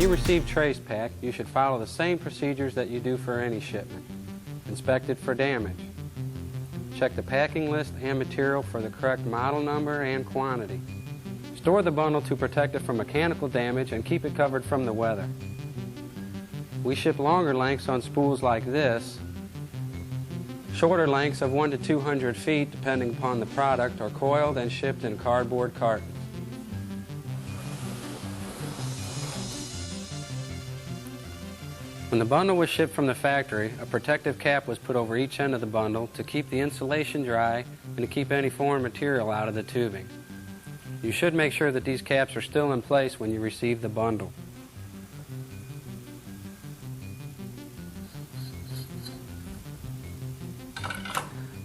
you receive Tracepak, you should follow the same procedures that you do for any shipment. Inspect it for damage. Check the packing list and material for the correct model number and quantity. Store the bundle to protect it from mechanical damage and keep it covered from the weather. We ship longer lengths on spools like this. Shorter lengths of 1 to 200 feet, depending upon the product, are coiled and shipped in cardboard cartons. When the bundle was shipped from the factory, a protective cap was put over each end of the bundle to keep the insulation dry and to keep any foreign material out of the tubing. You should make sure that these caps are still in place when you receive the bundle.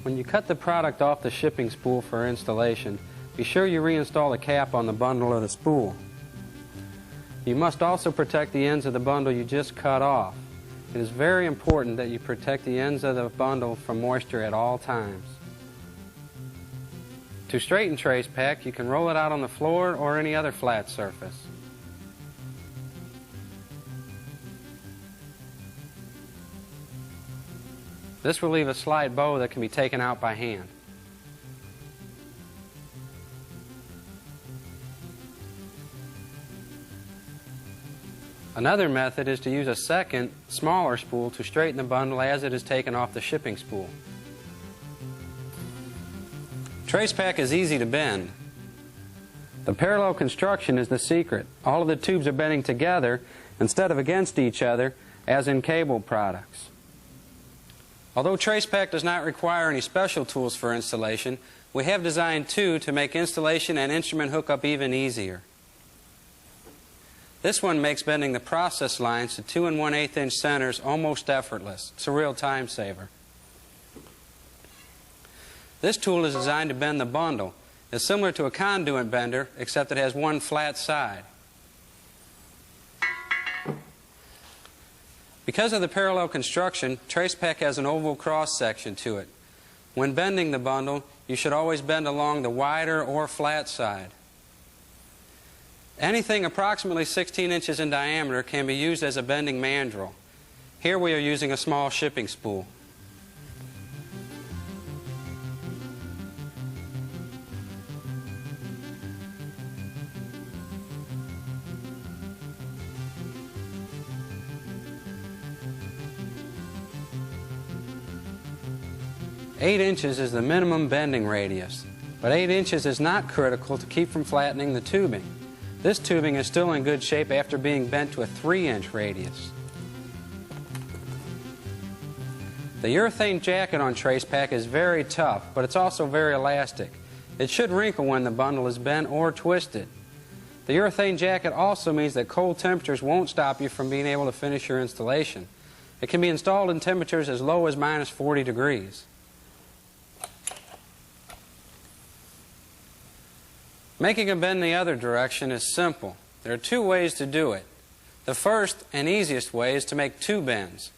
When you cut the product off the shipping spool for installation, be sure you reinstall the cap on the bundle or the spool. You must also protect the ends of the bundle you just cut off. It is very important that you protect the ends of the bundle from moisture at all times. To straighten Tracepak, you can roll it out on the floor or any other flat surface. This will leave a slight bow that can be taken out by hand. Another method is to use a second, smaller spool to straighten the bundle as it is taken off the shipping spool. Tracepak is easy to bend. The parallel construction is the secret. All of the tubes are bending together instead of against each other, as in cable products. Although Tracepak does not require any special tools for installation, we have designed two to make installation and instrument hookup even easier. This one makes bending the process lines to 2 1/8 inch centers almost effortless. It's a real time saver. This tool is designed to bend the bundle. It's similar to a conduit bender, except it has one flat side. Because of the parallel construction, Tracepak has an oval cross section to it. When bending the bundle, you should always bend along the wider or flat side. Anything approximately 16 inches in diameter can be used as a bending mandrel. Here we are using a small shipping spool. Eight inches is the minimum bending radius, but 8 inches is not critical to keep from flattening the tubing. This tubing is still in good shape after being bent to a 3-inch radius. The urethane jacket on Tracepak is very tough, but it's also very elastic. It should wrinkle when the bundle is bent or twisted. The urethane jacket also means that cold temperatures won't stop you from being able to finish your installation. It can be installed in temperatures as low as -40 degrees. Making a bend the other direction is simple. There are two ways to do it. The first and easiest way is to make two bends.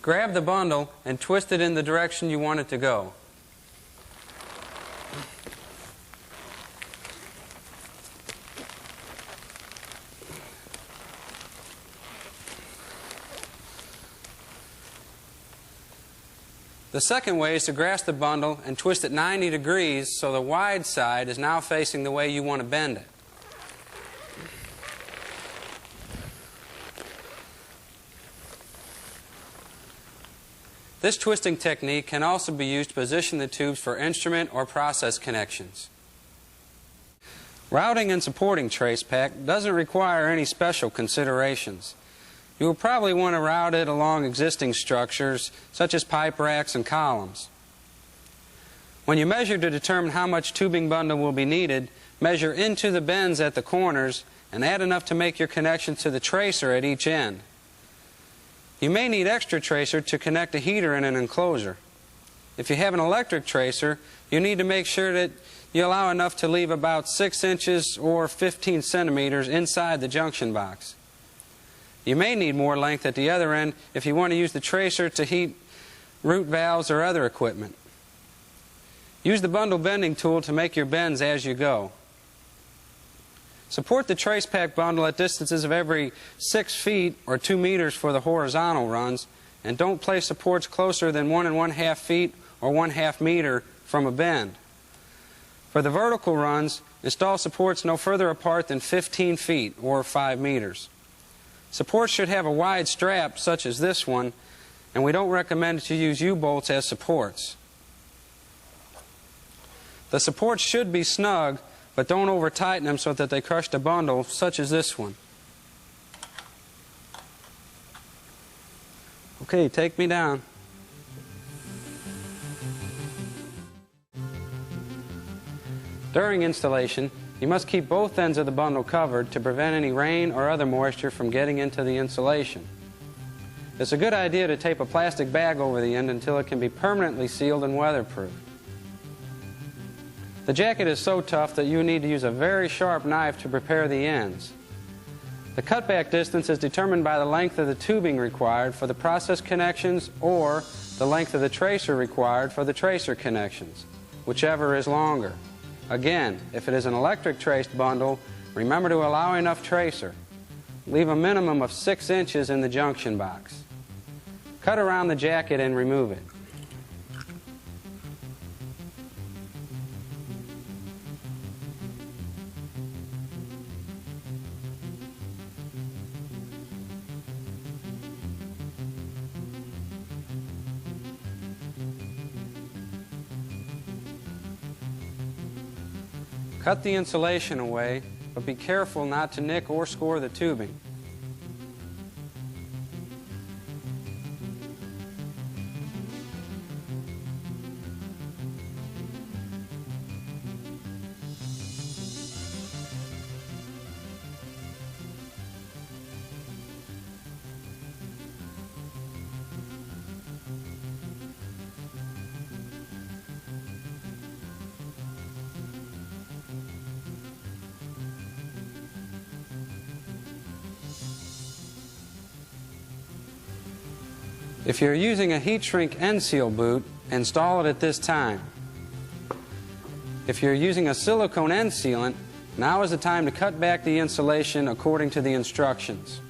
Grab the bundle and twist it in the direction you want it to go. The second way is to grasp the bundle and twist it 90 degrees so the wide side is now facing the way you want to bend it. This twisting technique can also be used to position the tubes for instrument or process connections. Routing and supporting Tracepak doesn't require any special considerations. You will probably want to route it along existing structures, such as pipe racks and columns. When you measure to determine how much tubing bundle will be needed, measure into the bends at the corners and add enough to make your connection to the tracer at each end. You may need extra tracer to connect a heater in an enclosure. If you have an electric tracer, you need to make sure that you allow enough to leave about 6 inches or 15 centimeters inside the junction box. You may need more length at the other end if you want to use the tracer to heat root valves or other equipment. Use the bundle bending tool to make your bends as you go. Support the Tracepak bundle at distances of every 6 feet or 2 meters for the horizontal runs, and don't place supports closer than 1 1/2 feet or 1/2 meter from a bend. For the vertical runs, install supports no further apart than 15 feet or 5 meters. Supports should have a wide strap such as this one, and we don't recommend that you use U-bolts as supports. The supports should be snug, but don't over-tighten them so that they crush the bundle, such as this one. Okay, take me down. During installation, you must keep both ends of the bundle covered to prevent any rain or other moisture from getting into the insulation. It's a good idea to tape a plastic bag over the end until it can be permanently sealed and weatherproofed. The jacket is so tough that you need to use a very sharp knife to prepare the ends. The cutback distance is determined by the length of the tubing required for the process connections or the length of the tracer required for the tracer connections, whichever is longer. Again, if it is an electric traced bundle, remember to allow enough tracer. Leave a minimum of 6 inches in the junction box. Cut around the jacket and remove it. Cut the insulation away, but be careful not to nick or score the tubing. If you're using a heat shrink end seal boot, install it at this time. If you're using a silicone end sealant, now is the time to cut back the insulation according to the instructions.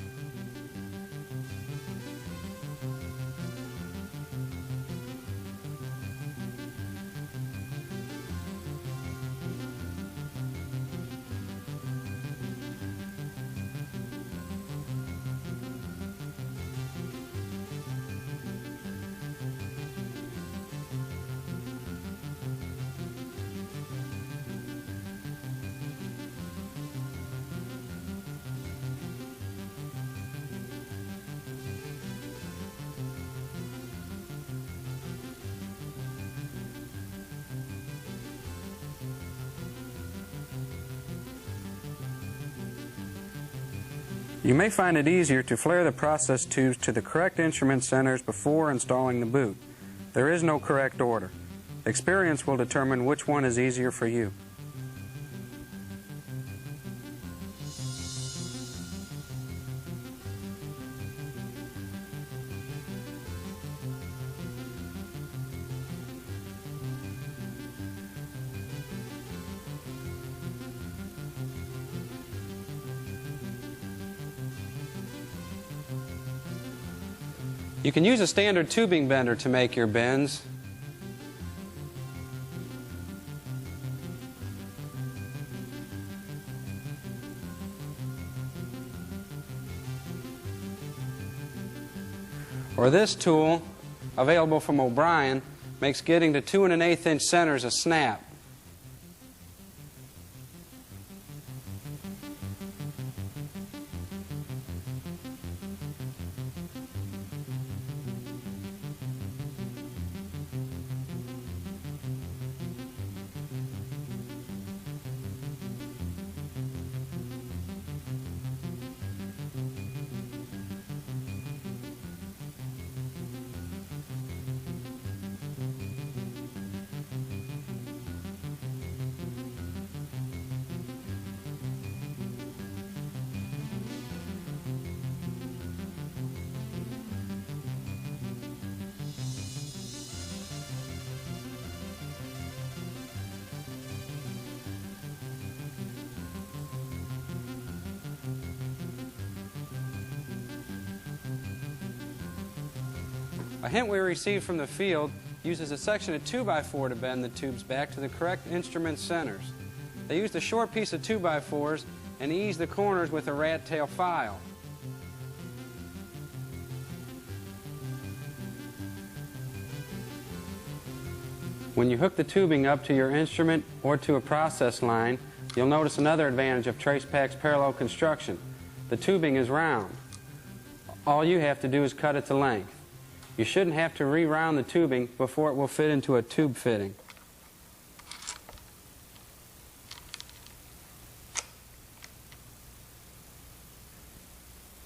You may find it easier to flare the process tubes to the correct instrument centers before installing the boot. There is no correct order. Experience will determine which one is easier for you. You can use a standard tubing bender to make your bends. Or this tool, available from Obrien, makes getting to 2 1/8 inch centers a snap. A hint we received from the field uses a section of 2x4 to bend the tubes back to the correct instrument centers. They used a short piece of 2x4s and eased the corners with a rat tail file. When you hook the tubing up to your instrument or to a process line, you'll notice another advantage of Tracepak's parallel construction. The tubing is round. All you have to do is cut it to length. You shouldn't have to re-round the tubing before it will fit into a tube fitting.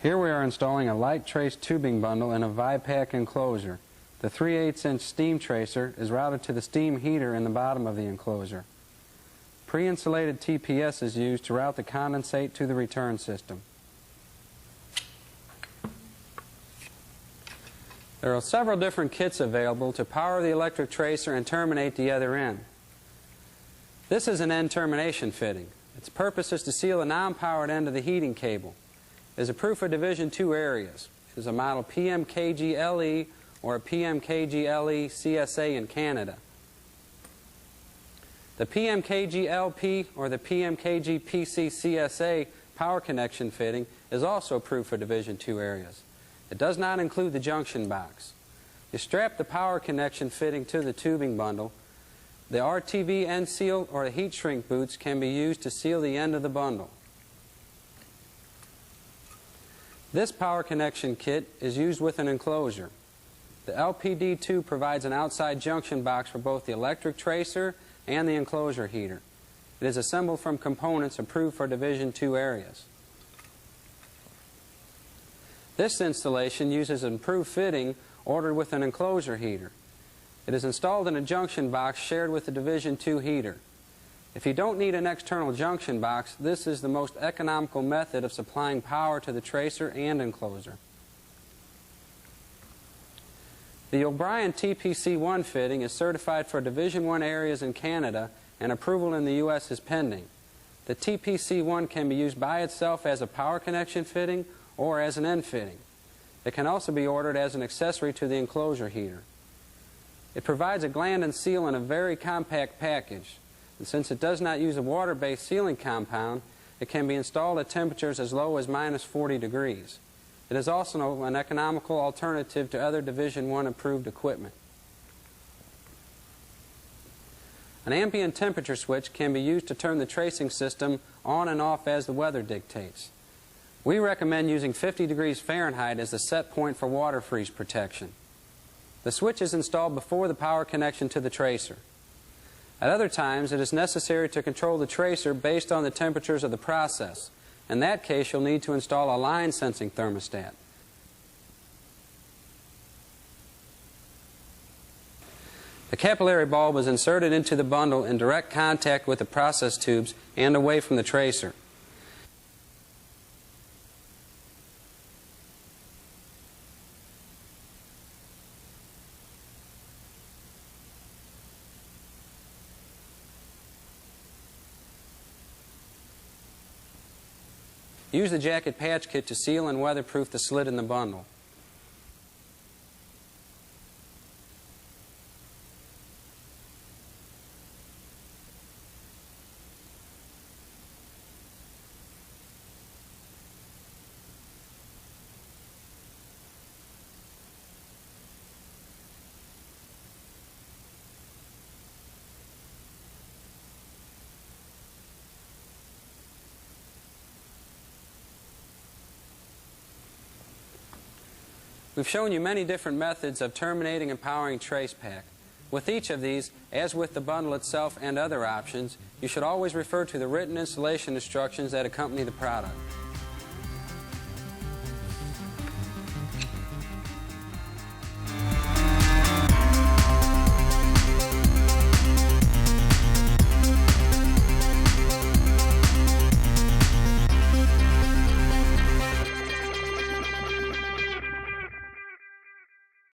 Here we are installing a light trace tubing bundle in a Vipack enclosure. The 3/8" steam tracer is routed to the steam heater in the bottom of the enclosure. Pre-insulated TPS is used to route the condensate to the return system. There are several different kits available to power the electric tracer and terminate the other end. This is an end termination fitting. Its purpose is to seal the non-powered end of the heating cable. It is approved for Division II areas. It is a model PMKG-LE or a PMKG-LE CSA in Canada. The PMKG-LP or the PMKG-PC CSA power connection fitting is also approved for Division II areas. It does not include the junction box. You strap the power connection fitting to the tubing bundle. The RTV end seal or the heat shrink boots can be used to seal the end of the bundle. This power connection kit is used with an enclosure. The LPD2 provides an outside junction box for both the electric tracer and the enclosure heater. It is assembled from components approved for Division II areas. This installation uses an improved fitting ordered with an enclosure heater. It is installed in a junction box shared with the Division II heater. If you don't need an external junction box, this is the most economical method of supplying power to the tracer and enclosure. The Obrien TPC1 fitting is certified for Division I areas in Canada, and approval in the U.S. is pending. The TPC1 can be used by itself as a power connection fitting or as an end fitting. It can also be ordered as an accessory to the enclosure heater. It provides a gland and seal in a very compact package, and since it does not use a water-based sealing compound, it can be installed at temperatures as low as -40 degrees. It is also an economical alternative to other Division I approved equipment. An ambient temperature switch can be used to turn the tracing system on and off as the weather dictates. We recommend using 50 degrees Fahrenheit as the set point for water freeze protection. The switch is installed before the power connection to the tracer. At other times, it is necessary to control the tracer based on the temperatures of the process. In that case, you'll need to install a line sensing thermostat. The capillary bulb is inserted into the bundle in direct contact with the process tubes and away from the tracer. Use the jacket patch kit to seal and weatherproof the slit in the bundle. We've shown you many different methods of terminating and powering Tracepak. With each of these, as with the bundle itself and other options, you should always refer to the written installation instructions that accompany the product.